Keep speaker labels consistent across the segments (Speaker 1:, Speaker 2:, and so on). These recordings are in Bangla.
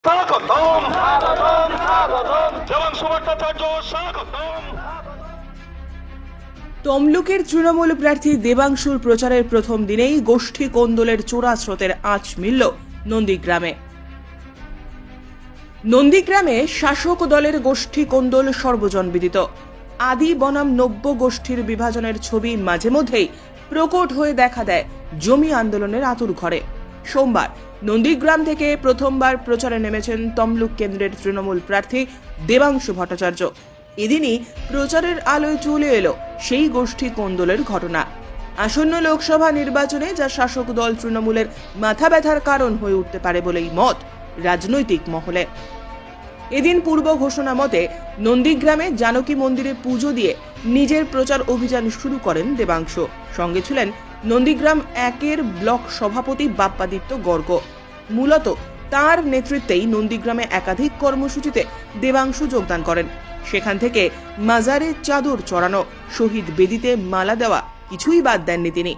Speaker 1: স্বাগতম স্বাগতম স্বাগতম দেবাংশু ভট্টাচার্য স্বাগতম।
Speaker 2: তমলুকের তৃণমূল প্রার্থী দেবাংশুর প্রচারের প্রথম দিনেই গোষ্ঠী কোন্দলের চোরা স্রোতের আঁচ মিলল নন্দীগ্রামে। নন্দীগ্রামে শাসক দলের গোষ্ঠী কোন্দল সর্বজনবিদিত। আদি বনাম নব্য গোষ্ঠীর বিভাজনের ছবি মাঝে মধ্যেই প্রকট হয়ে দেখা দেয় জমি আন্দোলনের আতুর ঘরে। সোমবার নন্দীগ্রাম থেকে প্রথমবার প্রচারে নেমেছেন তমলুক কেন্দ্রের তৃণমূল প্রার্থী দেবাংশু ভট্টাচার্য। এদিনই প্রচারের আলোয় চলে এলো সেই গোষ্ঠী কোন্দলের ঘটনা। আসন্ন লোকসভা নির্বাচনে যা শাসক দল তৃণমূলের মাথা ব্যথার কারণ হয়ে উঠতে পারে বলেই মত রাজনৈতিক মহলে। এদিন পূর্ব ঘোষণা মতে নন্দীগ্রামে জানকী মন্দিরে পুজো দিয়ে নিজের প্রচার অভিযান শুরু করেন দেবাংশু। সঙ্গে ছিলেন নন্দীগ্রাম 1-এর ব্লক সভাপতি বাপ্পাদিত্য গর্গ। মূলত তার নেতৃত্বেই নন্দীগ্রামে একাধিক কর্মসূচিতে দেবাংশু যোগদান করেন। সেখান থেকে মাজারে চাদর চড়ানো, শহীদ বেদিতে মালা দেওয়া কিছুই বাদ দেননি তিনি।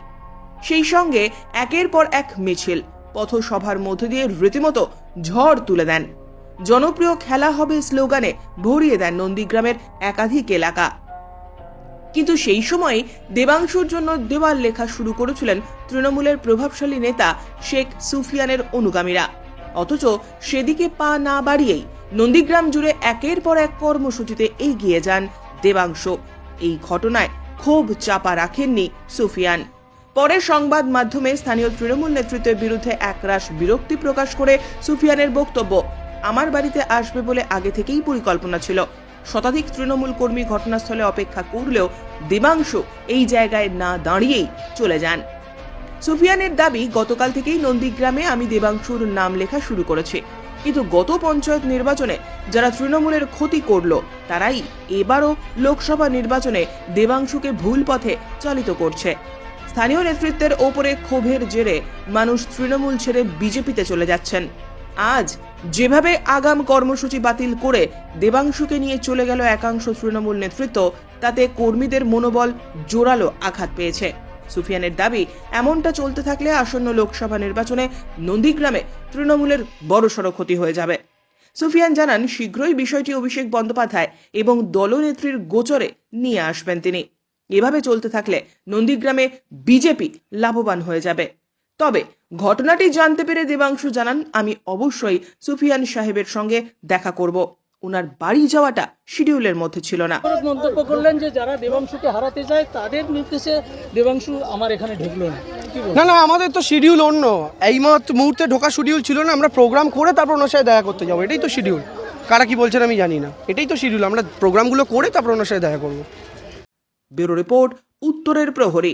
Speaker 2: সেই সঙ্গে একের পর এক মিছিল, পথসভার মধ্য দিয়ে রীতিমতো ঝড় তুলে দেন। জনপ্রিয় খেলা হবে স্লোগানে ভরিয়ে দেন নন্দীগ্রামের একাধিক এলাকা। কিন্তু সেই সময় দেবাংশুর জন্য দেওয়াল লেখা শুরু করেছিলেন তৃণমূলের প্রভাবশালী নেতা শেখ সুফিয়ানের অনুগামীরা। অথচ সেদিকে পা না বাড়িয়েই নন্দীগ্রাম জুড়ে একের পর এক কর্মসূচিতে এগিয়ে যান দেবাংশু। এই ঘটনায় ক্ষোভ চাপা রাখেননি সুফিয়ান। পরে সংবাদ মাধ্যমে স্থানীয় তৃণমূল নেতৃত্বের বিরুদ্ধে একরাশ বিরক্তি প্রকাশ করে সুফিয়ানের বক্তব্য, আমার বাড়িতে আসবে বলে আগে থেকেই পরিকল্পনা ছিল। শতাধিক তৃণমূল কর্মী ঘটনাস্থলে অপেক্ষা করলেও দেবাংশু এই জায়গায় না দাঁড়িয়েই চলে যান। সুফিয়ানের দাবি, গতকাল থেকেই নন্দীগ্রামে আমি দেবাংশুর নাম লেখা শুরু করেছি, কিন্তু গত পঞ্চায়েত নির্বাচনে যারা তৃণমূলের ক্ষতি করলো তারাই এবারও লোকসভা নির্বাচনে দেবাংশুকে ভুল পথে চালিত করছে। স্থানীয় নেতৃত্বের ওপরে ক্ষোভের জেরে মানুষ তৃণমূল ছেড়ে বিজেপিতে চলে যাচ্ছেন। আজ যেভাবে আগাম কর্মসূচি বাতিল করে দেবাংশুকে নিয়ে চলে গেল একাংশ তৃণমূল নেতৃত্ব, তাতে কর্মীদের মনোবল জোরালো আঘাত পেয়েছে। সুফিয়ানের দাবি, এমনটা চলতে থাকলে আসন্ন লোকসভা নির্বাচনে নন্দীগ্রামে তৃণমূলের বড়সড় ক্ষতি হয়ে যাবে। সুফিয়ান জানান, শীঘ্রই বিষয়টি অভিষেক বন্দ্যোপাধ্যায় এবং দলনেত্রীর গোচরে নিয়ে আসবেন তিনি। এভাবে চলতে থাকলে নন্দীগ্রামে বিজেপি লাভবান হয়ে যাবে। তবে ঘটনাটি জানতে পেরে দেবাংশু জানান, আমি অবশ্যই সুফিয়ান সাহেবের সঙ্গে দেখা করব। ওনার বাড়ি যাওয়াটা শিডিউলের মধ্যে ছিল না।
Speaker 3: মন্তব্য করলেন যে যারা দেবাংশুকে হারাতে চায় তাদের নির্দেশে দেবাংশু আমার এখানে ঢুকলো না।
Speaker 4: না, আমাদের তো শিডিউল অন্য। এই মুহূর্তে ঢোকা শিডিউল ছিল না। আমরা প্রোগ্রাম করে তারপর ওনার সাথে দেখা করতে যাবো, এটাই তো শিডিউল। কারা কি বলছেন আমি জানি না, এটাই তো শিডিউল। আমরা প্রোগ্রামগুলো করে তারপর ওনার সাথে দেখা করবো।
Speaker 2: ব্যুরো রিপোর্ট, উত্তরের প্রহরী।